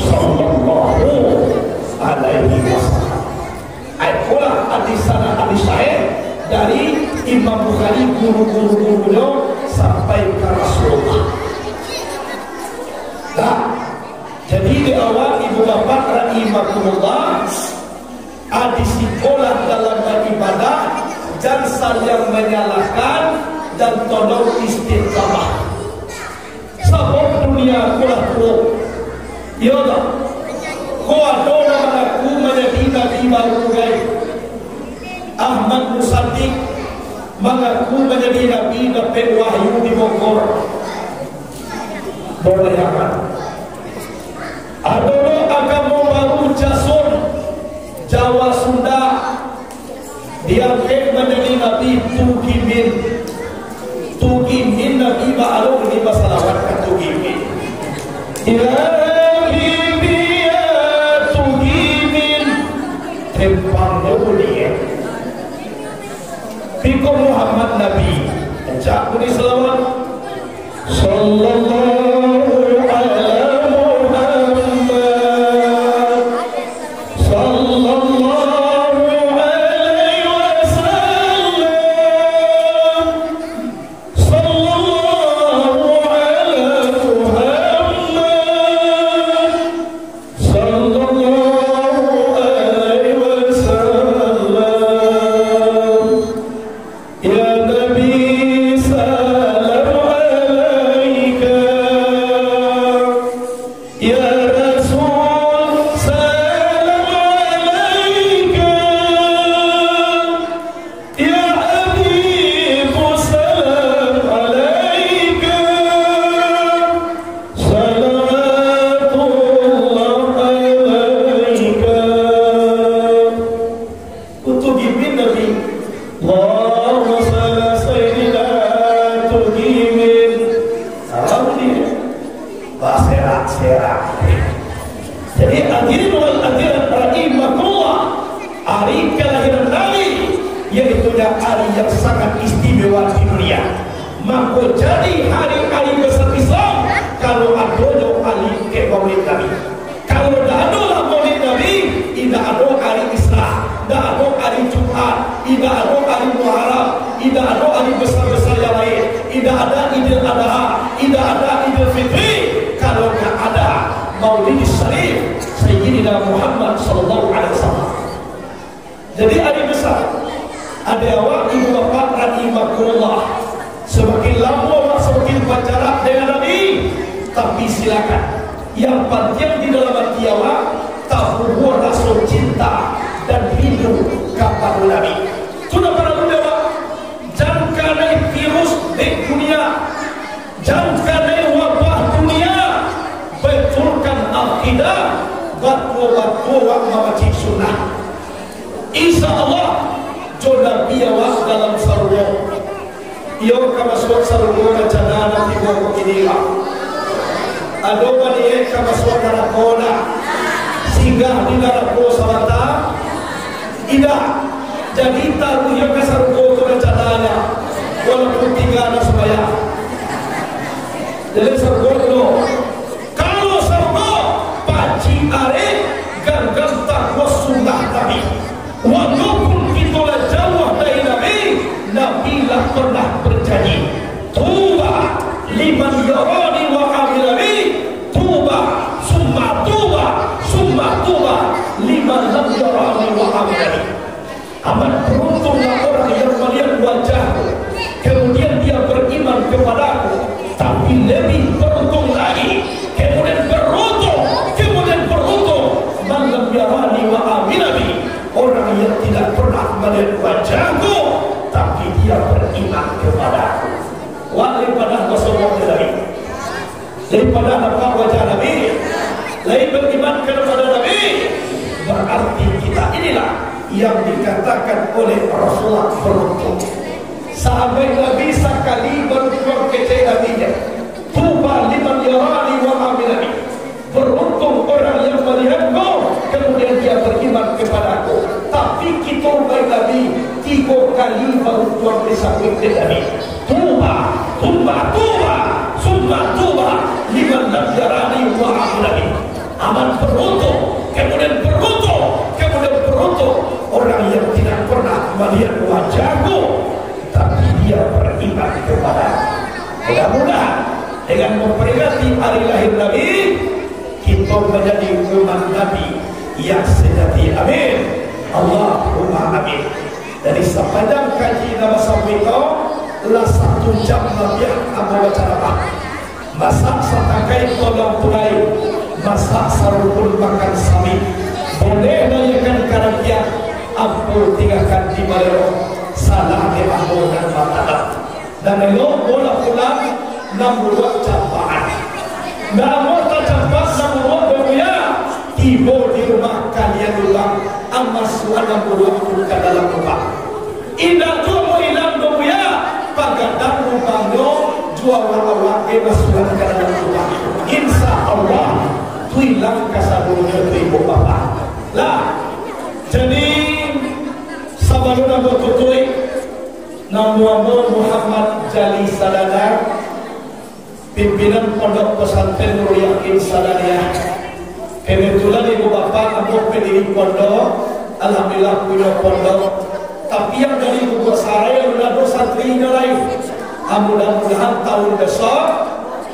sallallahu alaihi wasallam. Itulah hadis sana hadis sahih dari Imam Bukhari, guru-gurunya sampai ke Rasulullah. Nah, jadi di awal ibu bapak rahimahumullah, di sekolah dalam beribadah jangan saling menyalahkan dan tolong istiqamah. Sebab dunia kulah kurung. Ya Allah, kau ada aku menjadi nabi baru guys. Ahmad Musaddiq mengaku menjadi nabi dapat wahyu di Bogor. Boleh akan. Ada agama baru Jason, Jawa Sunda, diangkat menjadi Nabi Tugimin Nabi Ba'aluk ini masalahkan ke Tugimin ya Tugimin tempang mulia Piko Muhammad Nabi Encak Budi Salawat Sallallahu ala Muhammad Sallallahu alaihi wasallam Sallallahu ala Muhammad Sallallahu alaihi wasallam Ya Nabi salam alaika Ya Rasul salam alaika Ya Habib salam alaika Salatullah alaika Untuk gimin Nabi Allahumma salli sayyidina Tugimin Salam dia serak. Jadi hadirin wal hadirat rahimakumullah, hari kelahiran Nabi yaitu hari yang sangat istimewa di dunia. Maka jadi hari-hari besar Islam kalau ada hari ke Maulid Nabi. Kalau tidak ada Maulid Nabi, tidak ada hari Islam, tidak ada hari Jumat, tidak ada hari Muharram, tidak ada hari besar-besar yang lain, tidak ada Idul Adha, tidak ada Idul Fitri. Kalau tidak ada Maulid Syarif Sayyidina Muhammad sallallahu alaihi wasallam. Jadi hari besar. Ada awak ibu bapak rahimakumullah. Semakin lama semakin berjarak dengan Nabi, tapi silakan. Yang penting di dalam hati awak tahu rasa cinta dan rindu kepada Nabi. Sudah para ulama, jangan kena virus di dunia, jangan kena wabah dunia, betulkan akidah, batu-batu wak membaca sunnah. Insya Allah jodoh biawak dalam sarung. Iyo kamaswak sarung rencana nanti gua beginilah. Ado bani kamaswak karakona singgah di darahku salata. Tidak jadi taruh yang kasarung itu rencananya walaupun tiga anak semaya. Jadi sarung itu kalau sarung paci are gagal takwa sunnah Nabi. Walaupun kita jauh dari Nabi, Nabi lah pernah berjanji, tuba liman yarani wa amilani, tuba summa tuba liman lam yarani wa amilani. Amat beruntunglah orang yang melihat wajahku, kemudian dia beriman kepadaku, tapi lebih beruntung lagi, kemudian beruntung man lam yarani wa amilani. Orang yang tidak pernah melihat wajahku, tapi dia beriman kepadaku. Daripada Rasulullah Nabi, daripada nampak wajah Nabi, lain beriman kepada Nabi, berarti kita inilah yang dikatakan oleh Rasulullah beruntung. Sahabat Nabi sekali berjuang kecil Nabi-nya. Tuba liman yarani wa amilani. Beruntung orang yang melihatku, kemudian dia beriman kepadaku. Tapi kita baik Nabi 3 kali baru tuan disambut Nabi. Tuba liman lam yarani wa amilani. Aman beruntung, kemudian beruntung orang yang tidak pernah melihat wajahku, tapi dia beriman kepadaku. Mudah-mudahan dengan memperingati hari lahir Nabi, kita menjadi umat Nabi yang sejati. Amin. Allahumma amin. Dari sepanjang kaji nama Samwito lah 1 jam lebih amal ceramah. Masak satakai tolong tunai, masak sarupun makan sami. Boleh layakan karakia, ampun tinggalkan di balero. Salah di ampun dan matalah. Dan elok bola pulang 6 campaan. Namun tercapat 6 dunia tiba di rumah kalian ulang amas 60 ke dalam rumah.
hilang kasabunya tu ibu bapa lah. Jadi sabaruna bertutui nama Muhammad Jali Sadana, pimpinan Pondok Pesantren Nurul Yakin Sadaniyah. Kebetulan ibu bapa aku pendiri pondok, alhamdulillah punya pondok. Tapi yang dari ibu saya sudah santrinya lain. Mudah-mudahan tahun besok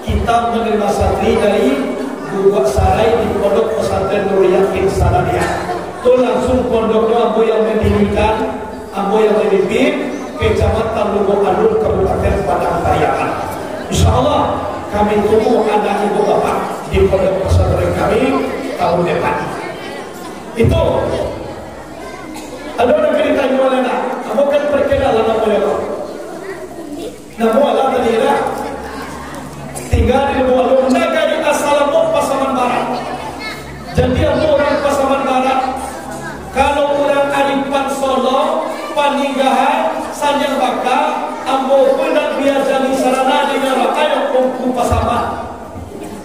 kita menerima santri dari Gugak Sarai di Pondok Pesantren Nurul Yakin Sadaniyah. Itu langsung pondoknya ambo yang mendirikan, ambo yang memimpin, Kecamatan Lubuk Alun, Kabupaten Padang Pariaman. InsyaAllah kami tunggu anak ibu bapak di Pondok Pesantren kami tahun depan. Itu ada orang cerita gimana nak? Ambo kan perkenalan nama dia. Nama Allah tadi dah tinggal di Lubuk Alun, negara asalamu Pasaman Barat. Jadi ambo orang Pasaman Barat. Kalau orang Aripan Solo, Paninggahan, Sanjang Baka, ambo pun nak biar jadi sarana di neraka yang kumpu Pasaman.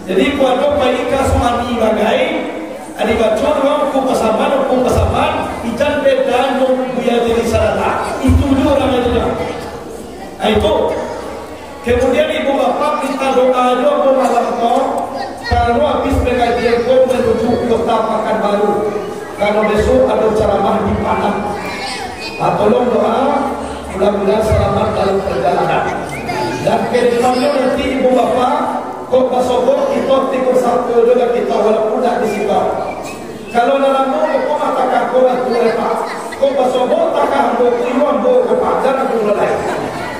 Jadi kuado bayi kasumani bagai adi bacor orang kumpu Pasaman, ijan beda yang biar jadi sarana. Itu dulu orang itu. Itu. Kemudian ibu bapak minta doa juga malam itu, kalau habis pengajian kau menuju kota Pekanbaru. Kalau besok ada ceramah di Padang, tolong doa mudah-mudahan selamat dalam perjalanan. Dan kedepannya nanti ibu bapak kok pasobo kita tikur satu juga kita walaupun tak disibak. Kalau dalam kok mata kau aku lepas, kok pasobo tak kau iwan bo ke Padang aku mulai.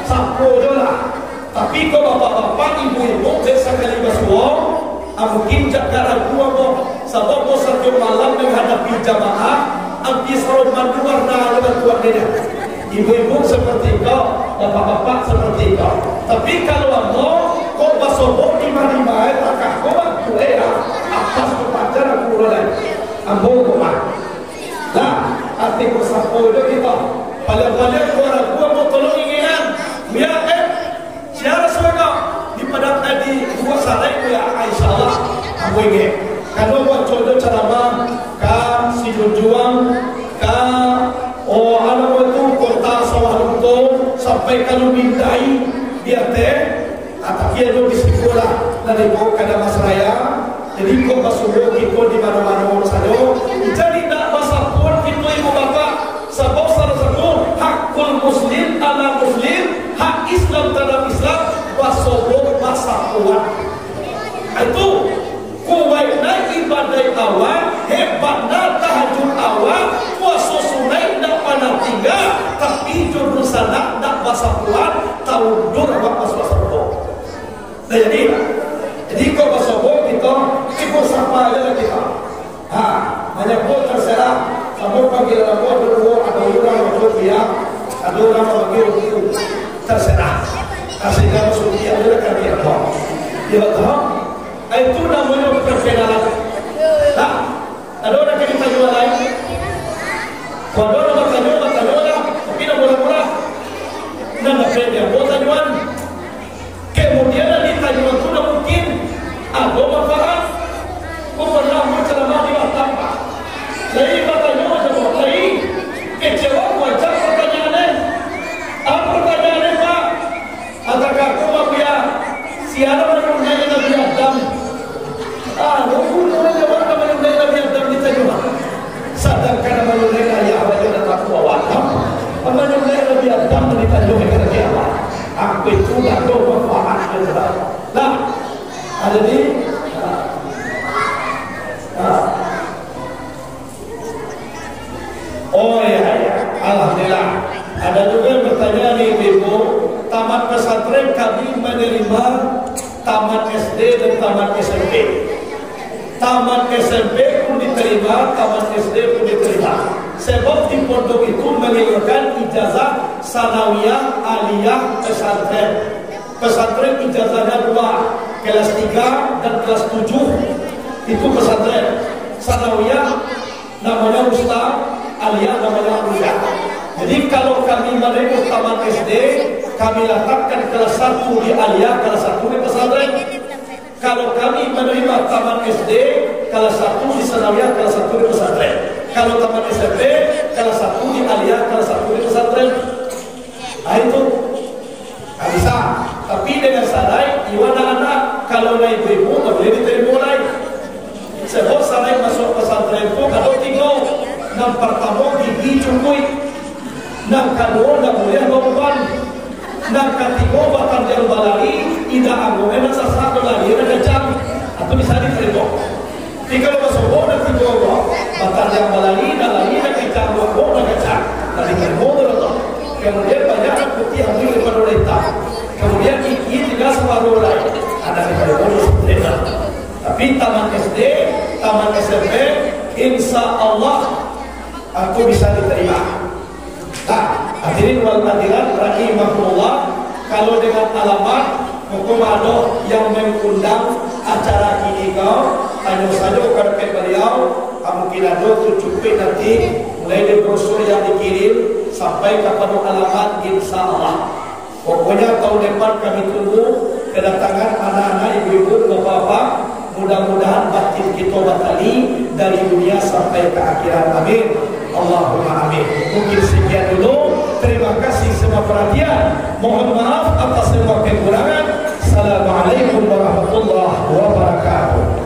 Sapu juga. Tapi kok bapak-bapak ibu-ibu desa kali basuang, mungkin jaga aku apa sebab satu malam menghadapi jamaah ambil sarung madu warna dengan dia. Ibu-ibu seperti kau, bapak-bapak seperti kau. Tapi kalau Allah kau basobo lima-lima tak kau aku atas kepacar aku mulai ambo kemana. Lah arti bersapu itu kita paling-paling orang gua mau tolong inginan biar siapa suka di Padang tadi dua sarai ya insyaallah aku ingin. Kalau buat contoh ceramah ka si juang ka anak itu kota Sawalunto sampai kalau bindai dia teh tapi ada di sekolah dari bawah ke Damas Raya. Jadi kok basuh kita di mana-mana saja. Jadi tak masa pun kita ibu bapak sebab salah satu hakul muslim ala muslim, hak Islam terhadap Islam basuh masa kuat. Itu kuwaitna ibadah awal, hebatna tahajud awal, puasa sunai nak pandang tinggal, tapi jurusan nak bahasa kuat, tahu dur awak bahasa boh. Jadi kau bahasa boh kita, ibu siapa aja kita. Banyak boh terserah, kamu panggil boh dulu, ada orang masuk dia, ada orang panggil dulu, terserah. Kasih dia masuk dia, ada kan dia boh. Dia tahu. Itu namanya perkenalan. Tak, ada orang yang kita jual lain. Kalau orang bertanya lah, tapi nak murah-murah. Nama dia buat tajuan. Kemudian nanti tajuan itu dah mungkin ada manfaat. Kau pernah berceramah di Batam. Jadi bertanya macam apa lagi? Kecewa wajar pertanyaannya. Apa pertanyaannya Pak? Adakah kau mahu ya? Siapa menurutnya Nabi Adam? Walaupun orang jawab menurutnya Nabi Adam diterima. Sadarkan menurutnya ya Allah dan takwa watam. Menurutnya Nabi Adam diterima kerana Allah. Aku itu dah doa manfaat juga. Nah, ada di. Oh ya, alhamdulillah. Ada juga yang bertanya nih ibu, tamat pesantren kami menerima tamat SD dan tamat SMP. Tamat SMP pun diterima, tamat SD pun diterima. Sebab di pondok itu mengirimkan ijazah sanawiyah aliyah pesantren. Pesantren ijazahnya 2, kelas 3 dan kelas 7. Itu pesantren. Sanawiyah namanya ustaz, aliyah namanya ustaz. Jadi kalau kami menerima tamat SD, kami letakkan kelas 1 di aliyah, kelas 1 di pesantren.
Kalau kami menerima taman SD, kelas 1 di Sanawiyah, kelas 1 di pesantren. Kalau taman SMP, kelas 1 di Aliyah, kelas 1 di pesantren. Nah itu nggak bisa. Tapi dengan sarai, iwana anak kalau naik ibu nggak boleh diterima lain. Sebab sarai masuk pesantren itu kalau 3, yang pertama gigi cukui, yang kedua nggak boleh beban. Dan ketiga batang jarum balari tidak anggung enak satu lagi ada jam atau bisa diterima. Jika masuk dan tiga batang jarum balari dan lagi ada kecang dan kecang dari terima dulu. Kemudian banyak putih ambil dari pemerintah. Kemudian iki tidak separuh lain ada di terima. Tapi taman SD, taman SMP, insya Allah aku bisa diterima. Nah, hadirin wal hadirat rahimahullah, kalau dengan alamat hukum ada yang mengundang acara ini kau, tanya saja kepada beliau, mungkin ada cukup nanti mulai dari brosur yang dikirim sampai kepada alamat insyaallah. Pokoknya tahun depan kami tunggu kedatangan anak-anak, ibu-ibu, bapak-bapak. Mudah-mudahan batin kita batali dari dunia sampai ke akhirat. Amin. Allahumma amin. Mungkin sekian dulu. Terima kasih semua perhatian. Mohon maaf atas semua kekurangan.